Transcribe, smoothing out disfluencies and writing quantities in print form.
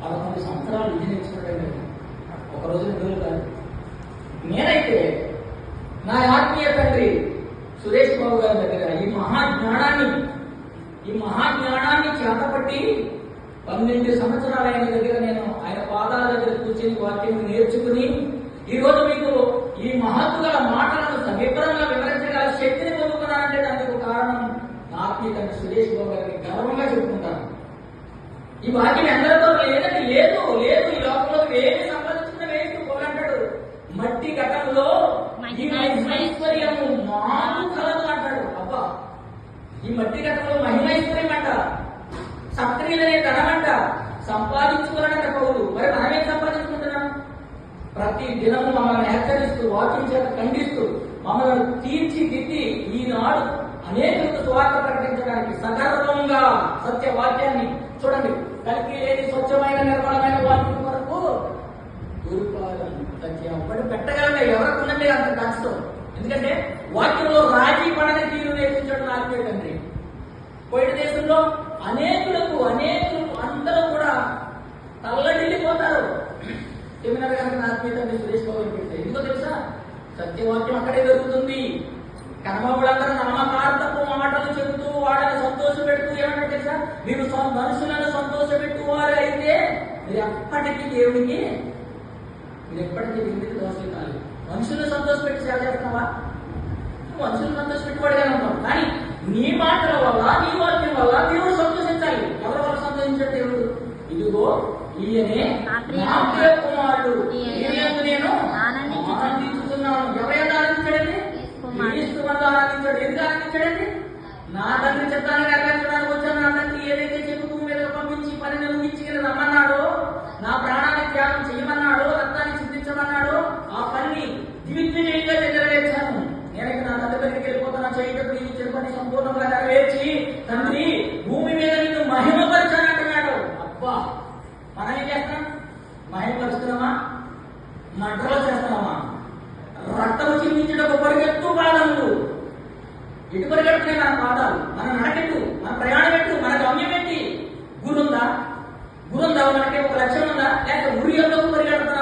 11 సంవత్సరాలు విద్య నేర్చుకుంటాడు. ఒక రోజు నిధులు కాదు. నేనైతే నా ఆత్మీయ తండ్రి సురేష్ బాబు గారి దగ్గర ఈ మహాజ్ఞానాన్ని చేతపట్టి 12 సంవత్సరాలు ఆయన దగ్గర నేను ఆయన పాదాల దగ్గర కూర్చొని వాక్యం నేర్చుకుని ఈ రోజు మీకు ఈ మహత్తుగల మాటలను సమీపంగా వివరించగల శక్తిని పొందుకున్నానంటే దానికి కారణం నా ఆత్మీయ తండ్రి సురేష్ బాబు గారికి గర్వంగా చెప్పుకుంటాను. ఈ వాక్యం ఎందరితో లేదండి, లేదు లేదు, ఈ లోకంలో ఏమి సంపాదించిన వేస్తూ పోలంటాడు. మట్టి ఘటంలో ఈ మహిమైశ్వర్యము మాకు కలదు అంటాడు. అబ్బా, ఈ మట్టి ఘటంలో మహిమైశ్వర్యం అంట, సప్తమిదనే ధనమంట, సంపాదించుకోవాలంట పౌరులు. మరి మనమేం సంపాదించుకుంటున్నాం? ప్రతి దినము మమ్మల్ని హెచ్చరిస్తూ వాక్యం చేత ఖండిస్తూ మమ్మల్ని తీర్చిదిద్ది ఈనాడు అనేకులకు స్వార్థ ప్రకటించడానికి సగర్వంగా సత్యవాక్యాన్ని చూడండి, కలిగి లేని స్వచ్ఛమైన నిర్మలమైన వాక్యం వరకు అప్పటి పెట్టగలగా ఎవరికి ఉన్నట్టే అంత కష్టం. ఎందుకంటే వాక్యంలో రాజీ పడని తీరు నేర్పించడం నాకు తండ్రి. పోయిన దేశంలో అనేకులకు అందరూ కూడా తల్లడిల్లిపోతారు. సెమినార్ కనుక ఆత్మీయ తండ్రి సురేష్ బాబు పెడితే ఎందుకో తెలుసా? సత్యవాక్యం అక్కడే దొరుకుతుంది. కర్మవులందరూ నమ్మకార్థపు మాటలు చెబుతూ వాళ్ళని సంతోష పెడుతూ ఏమంటే తెలుసా? మీరు మనుషులను సంతోష పెట్టువారు అయితే మీరు ఎప్పటికీ దేవుడికి దోషం కాదు. మనుషులను సంతోష పెట్టి సేవ చేస్తున్నావా? మనుషులను సంతోష పెట్టుబడిగానే ఉంటాం. కానీ నీ మాటల వల్ల నీ వాక్యం వల్ల దేవుడు సంతోషించాలి. ఎవరి వల్ల సంతోషించాడు దేవుడు? ఇదిగో ఈయనే నా ప్రియ కుమారుడు, నేను ఆనందించుతున్నాను. ఎవరైనా ఆనందించాడండి? క్రీస్తు వల్ల ఆనందించాడు. ఎందుకు ఆనందించాడండి? నా తండ్రి చిత్తాన్ని నెరవేర్చడానికి వచ్చాను. నా తండ్రి ఏదైతే చెప్పు మీద పంపించి పనిని ముగించి రమ్మన్నాడో, నా ప్రాణాన్ని త్యాగం చేయమన్నాడో, రక్తాన్ని చిందించమన్నాడో ఆ పనిని దిగ్విజయంగా నెరవేర్చాను. నేనైతే నా తండ్రి దగ్గరికి వెళ్ళిపోతున్నా, చేయటప్పుడు ఈ చెప్పని సంపూర్ణంగా నెరవేర్చి తండ్రి భూమి మీద నిన్ను మహిమపరచానంటున్నాడు. అబ్బా, మనం ఏం చేస్తాం? మహిమపరుస్తున్నామా? మంటలో చేస్తున్నామా? రక్తము చిందించడం పరిగెత్తు పాదములు. ఎటు పరిగెడుతున్నాయి మన పాదాలు? మన నడకెట్టు, మన ప్రయాణం ఎట్టు, మన గమ్యం ఏంటి? గురుందా? మనకి ఒక లక్ష్యం ఉందా? లేక ఉరియంలోకి పరిగెడతాం.